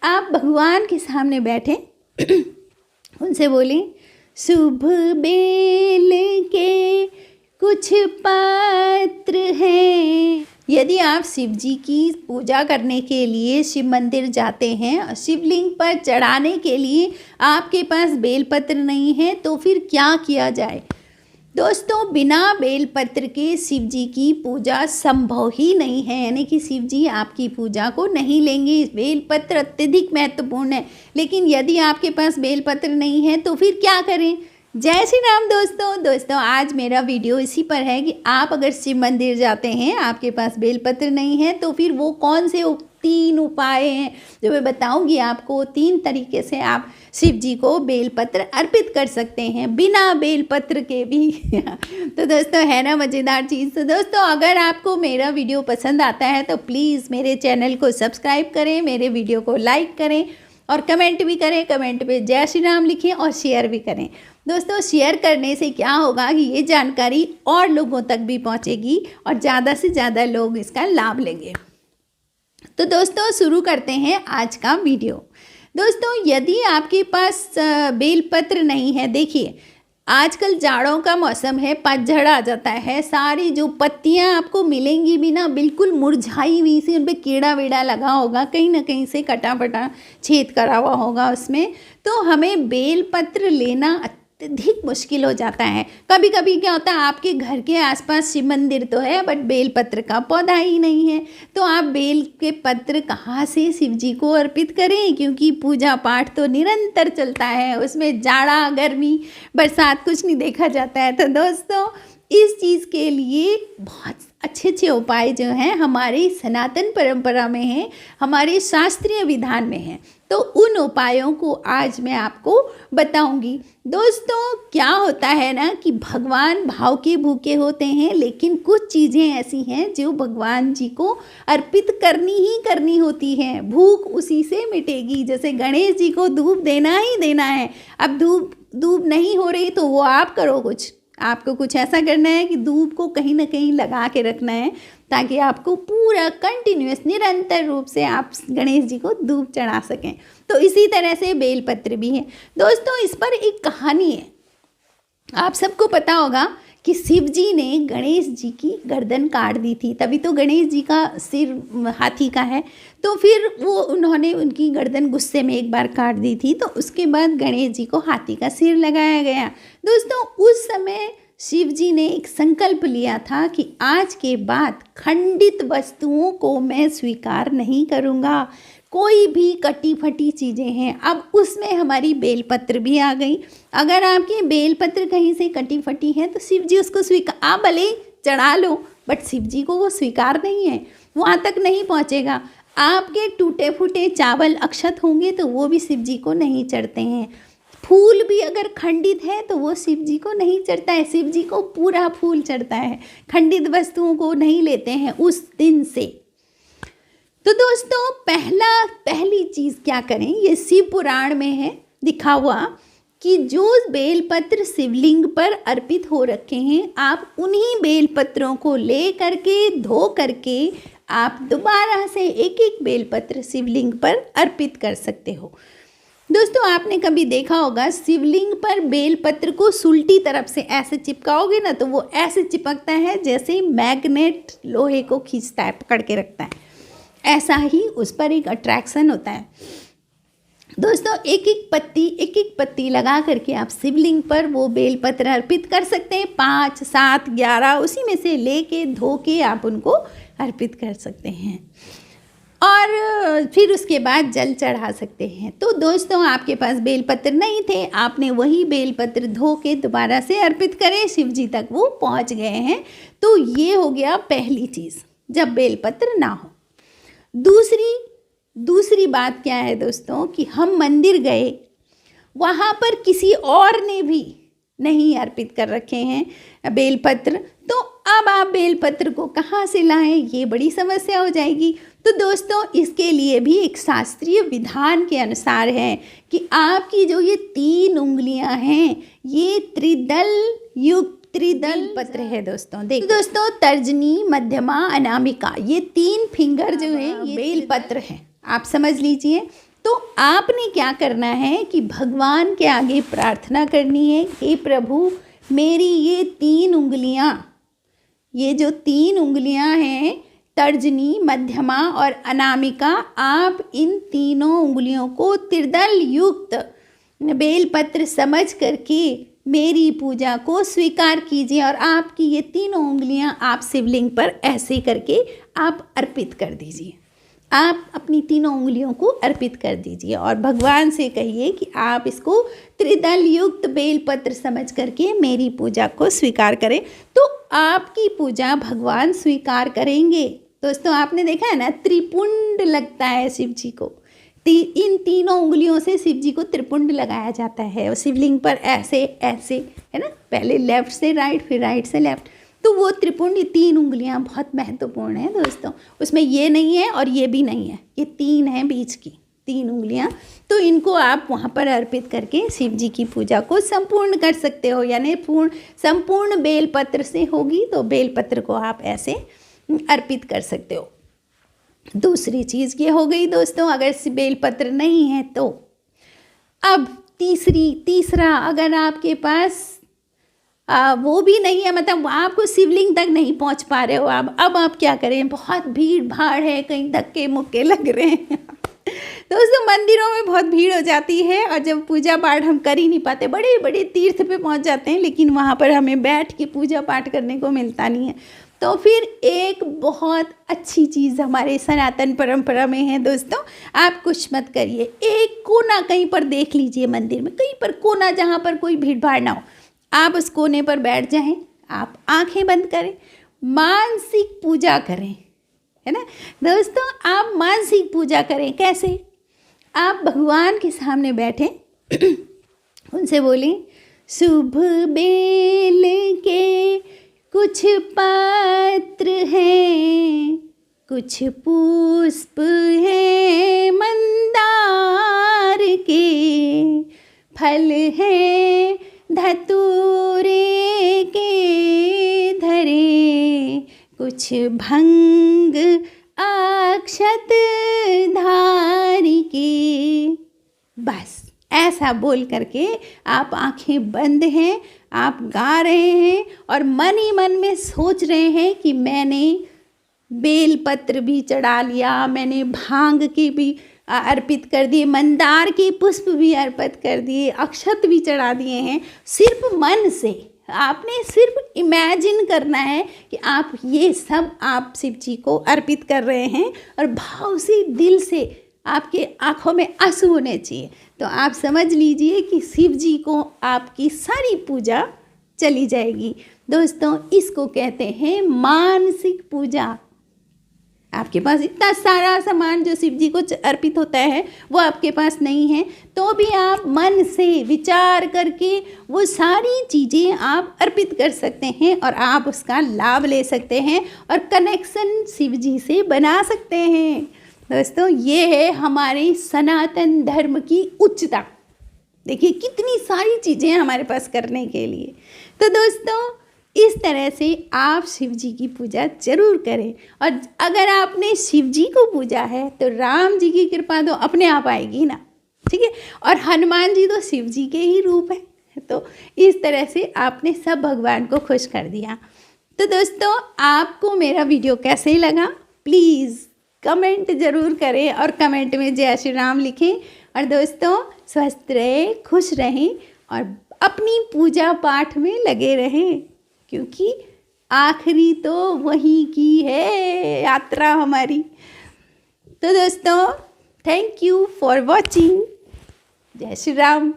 आप भगवान के सामने बैठे उनसे बोलें, शुभ बेल के कुछ पात्र हैं। यदि आप शिव जी की पूजा करने के लिए शिव मंदिर जाते हैं, शिवलिंग पर चढ़ाने के लिए आपके पास बेलपत्र नहीं है, तो फिर क्या किया जाए? दोस्तों, बिना बेलपत्र के शिव जी की पूजा संभव ही नहीं है, यानी कि शिव जी आपकी पूजा को नहीं लेंगे। बेलपत्र अत्यधिक महत्वपूर्ण है, लेकिन यदि आपके पास बेलपत्र नहीं है तो फिर क्या करें? जय श्री राम दोस्तों, आज मेरा वीडियो इसी पर है कि आप अगर शिव मंदिर जाते हैं, आपके पास बेलपत्र नहीं है, तो फिर वो कौन से 3 उपाय हैं जो मैं बताऊंगी आपको। 3 तरीके से आप शिव जी को बेलपत्र अर्पित कर सकते हैं, बिना बेलपत्र के भी। तो दोस्तों, है ना मज़ेदार चीज़। तो दोस्तों, अगर आपको मेरा वीडियो पसंद आता है तो प्लीज़ मेरे चैनल को सब्सक्राइब करें, मेरे वीडियो को लाइक करें और कमेंट भी करें। कमेंट पे जय श्री राम लिखें और शेयर भी करें। दोस्तों, शेयर करने से क्या होगा कि ये जानकारी और लोगों तक भी पहुंचेगी और ज़्यादा से ज़्यादा लोग इसका लाभ लेंगे। तो दोस्तों, शुरू करते हैं आज का वीडियो। दोस्तों, यदि आपके पास बेलपत्र नहीं है, देखिए आजकल जाड़ों का मौसम है, पतझड़ आ जाता है, सारी जो पत्तियां आपको मिलेंगी भी ना बिल्कुल मुरझाई हुई सी, उन पर कीड़ा वीड़ा लगा होगा, कहीं ना कहीं से कटा फटा छेद करा हुआ होगा उसमें। तो हमें बेलपत्र लेना अत्यधिक मुश्किल हो जाता है। कभी कभी क्या होता है, आपके घर के आसपास शिव मंदिर तो है बट बेलपत्र का पौधा ही नहीं है, तो आप बेल के पत्र कहाँ से शिव जी को अर्पित करें? क्योंकि पूजा पाठ तो निरंतर चलता है, उसमें जाड़ा गर्मी बरसात कुछ नहीं देखा जाता है। तो दोस्तों, इस चीज़ के लिए बहुत अच्छे उपाय जो हैं हमारी सनातन परंपरा में हैं, हमारे शास्त्रीय विधान में हैं। तो उन उपायों को आज मैं आपको बताऊंगी। दोस्तों, क्या होता है ना कि भगवान भाव के भूखे होते हैं, लेकिन कुछ चीज़ें ऐसी हैं जो भगवान जी को अर्पित करनी ही करनी होती हैं। भूख उसी से मिटेगी। जैसे गणेश जी को धूप देना ही देना है। अब धूप नहीं हो रही तो वो आप करो, आपको कुछ ऐसा करना है कि धूप को कहीं ना कहीं लगा के रखना है, ताकि आपको पूरा कंटिन्यूअस निरंतर रूप से आप गणेश जी को धूप चढ़ा सकें। तो इसी तरह से बेलपत्र भी है। दोस्तों, इस पर एक कहानी है। आप सबको पता होगा कि शिव जी ने गणेश जी की गर्दन काट दी थी, तभी तो गणेश जी का सिर हाथी का है। तो फिर उन्होंने उनकी गर्दन गुस्से में एक बार काट दी थी, तो उसके बाद गणेश जी को हाथी का सिर लगाया गया। दोस्तों, उस समय शिव जी ने एक संकल्प लिया था कि आज के बाद खंडित वस्तुओं को मैं स्वीकार नहीं करूँगा। कोई भी कटी फटी चीज़ें हैं, अब उसमें हमारी बेलपत्र भी आ गई। अगर आपकी बेलपत्र कहीं से कटी फटी है तो शिव जी उसको स्वीकार, आप भले चढ़ा लो बट शिव जी को वो स्वीकार नहीं है, वहाँ तक नहीं पहुँचेगा। आपके टूटे फूटे चावल अक्षत होंगे तो वो भी शिव जी को नहीं चढ़ते हैं। फूल भी अगर खंडित है तो वो शिव जी को नहीं चढ़ता है, शिव जी को पूरा फूल चढ़ता है। खंडित वस्तुओं को नहीं लेते हैं उस दिन से। तो दोस्तों, पहली चीज़ क्या करें, ये शिव पुराण में है दिखा हुआ कि जो बेलपत्र शिवलिंग पर अर्पित हो रखे हैं, आप उन्हीं बेलपत्रों को ले करके धो करके आप दोबारा से एक एक बेलपत्र शिवलिंग पर अर्पित कर सकते हो। दोस्तों, आपने कभी देखा होगा शिवलिंग पर बेलपत्र को सुल्टी तरफ से ऐसे चिपकाओगे ना, तो वो ऐसे चिपकता है जैसे मैग्नेट लोहे को खींचता है, पकड़ के रखता है। ऐसा ही उस पर एक अट्रैक्शन होता है। दोस्तों, एक एक पत्ती लगा करके आप शिवलिंग पर वो बेलपत्र अर्पित कर सकते हैं। 5, 7, 11 उसी में से लेके धो के आप उनको अर्पित कर सकते हैं और फिर उसके बाद जल चढ़ा सकते हैं। तो दोस्तों, आपके पास बेलपत्र नहीं थे, आपने वही बेलपत्र धो के दोबारा से अर्पित करें, शिव जी तक वो पहुंच गए हैं। तो ये हो गया पहली चीज़, जब बेलपत्र ना हो। दूसरी बात क्या है दोस्तों कि हम मंदिर गए, वहाँ पर किसी और ने भी नहीं अर्पित कर रखे हैं बेलपत्र, तो अब आप बेलपत्र को कहाँ से लाएं, ये बड़ी समस्या हो जाएगी। तो दोस्तों, इसके लिए भी एक शास्त्रीय विधान के अनुसार है कि आपकी जो ये 3 उंगलियां हैं, ये त्रिदल पत्र है। दोस्तों, तर्जनी, मध्यमा, अनामिका, ये 3 फिंगर जो है ये बेल पत्र है, आप समझ लीजिए। तो आपने क्या करना है कि भगवान के आगे प्रार्थना करनी है, हे प्रभु मेरी ये 3 उंगलियां, ये जो 3 उंगलियां हैं तर्जनी, मध्यमा और अनामिका, आप इन तीनों उंगलियों को त्रिदल युक्त बेलपत्र समझ करके मेरी पूजा को स्वीकार कीजिए। और आपकी ये तीनों उंगलियां आप शिवलिंग पर ऐसे करके आप अर्पित कर दीजिए। आप अपनी तीनों उंगलियों को अर्पित कर दीजिए और भगवान से कहिए कि आप इसको त्रिदल युक्त बेलपत्र समझ करके मेरी पूजा को स्वीकार करें, तो आपकी पूजा भगवान स्वीकार करेंगे। दोस्तों आपने देखा है ना, त्रिपुंड लगता है शिव जी को। इन तीनों उंगलियों से शिव जी को त्रिपुंड लगाया जाता है और शिवलिंग पर ऐसे ऐसे, है ना, पहले लेफ्ट से राइट फिर राइट से लेफ्ट। तो वो त्रिपुंड, 3 उंगलियां बहुत महत्वपूर्ण हैं दोस्तों। उसमें ये नहीं है और ये भी नहीं है, ये 3 हैं बीच की 3 उंगलियां। तो इनको आप वहाँ पर अर्पित करके शिव जी की पूजा को संपूर्ण कर सकते हो, यानी संपूर्ण बेलपत्र से होगी तो बेलपत्र को आप ऐसे अर्पित कर सकते हो। दूसरी चीज़ ये हो गई दोस्तों, अगर बेलपत्र नहीं है तो अब तीसरा अगर आपके पास वो भी नहीं है, मतलब आपको शिवलिंग तक नहीं पहुंच पा रहे हो आप, अब आप क्या करें, बहुत भीड़ भाड़ है, कहीं धक्के मुक्के लग रहे हैं दोस्तों मंदिरों में बहुत भीड़ हो जाती है और जब पूजा पाठ हम कर ही नहीं पाते, बड़े बड़े तीर्थ पे पहुंच जाते हैं लेकिन वहाँ पर हमें बैठ के पूजा पाठ करने को मिलता नहीं है। तो फिर एक बहुत अच्छी चीज़ हमारे सनातन परंपरा में है दोस्तों, आप कुछ मत करिए, एक कोना कहीं पर देख लीजिए मंदिर में, कहीं पर कोना जहाँ पर कोई भीड़ भाड़ ना हो, आप उस कोने पर बैठ जाएं, आप आंखें बंद करें, मानसिक पूजा करें, है ना दोस्तों। आप मानसिक पूजा करें, कैसे? आप भगवान के सामने बैठें उनसे बोलें, शुभ बेल के कुछ पत्र हैं, कुछ पुष्प हैं मंदार के, फल हैं धतूरे के धरे, कुछ भंग अक्षत धारी के। बस ऐसा बोल करके आप आंखें बंद हैं, आप गा रहे हैं और मन ही मन में सोच रहे हैं कि मैंने बेलपत्र भी चढ़ा लिया, मैंने भांग के भी अर्पित कर दिए, मंदार के पुष्प भी अर्पित कर दिए, अक्षत भी चढ़ा दिए हैं। सिर्फ मन से आपने सिर्फ इमेजिन करना है कि आप ये सब आप शिव जी को अर्पित कर रहे हैं और भाव से, दिल से, आपके आँखों में आंसू होने चाहिए। तो आप समझ लीजिए कि शिव जी को आपकी सारी पूजा चली जाएगी। दोस्तों इसको कहते हैं मानसिक पूजा। आपके पास इतना सारा सामान जो शिव जी को अर्पित होता है वो आपके पास नहीं है, तो भी आप मन से विचार करके वो सारी चीज़ें आप अर्पित कर सकते हैं और आप उसका लाभ ले सकते हैं और कनेक्शन शिव जी से बना सकते हैं। दोस्तों ये है हमारे सनातन धर्म की उच्चता। देखिए कितनी सारी चीज़ें हैं हमारे पास करने के लिए। तो दोस्तों इस तरह से आप शिव जी की पूजा जरूर करें और अगर आपने शिव जी को पूजा है तो राम जी की कृपा तो अपने आप आएगी ना, ठीक है। और हनुमान जी तो शिव जी के ही रूप है, तो इस तरह से आपने सब भगवान को खुश कर दिया। तो दोस्तों आपको मेरा वीडियो कैसे लगा प्लीज़ कमेंट ज़रूर करें और कमेंट में जय श्री राम लिखें। और दोस्तों स्वस्थ रहें, खुश रहें और अपनी पूजा पाठ में लगे रहें, क्योंकि आखिरी तो वहीं की है यात्रा हमारी। तो दोस्तों थैंक यू फॉर वॉचिंग। जय श्री राम।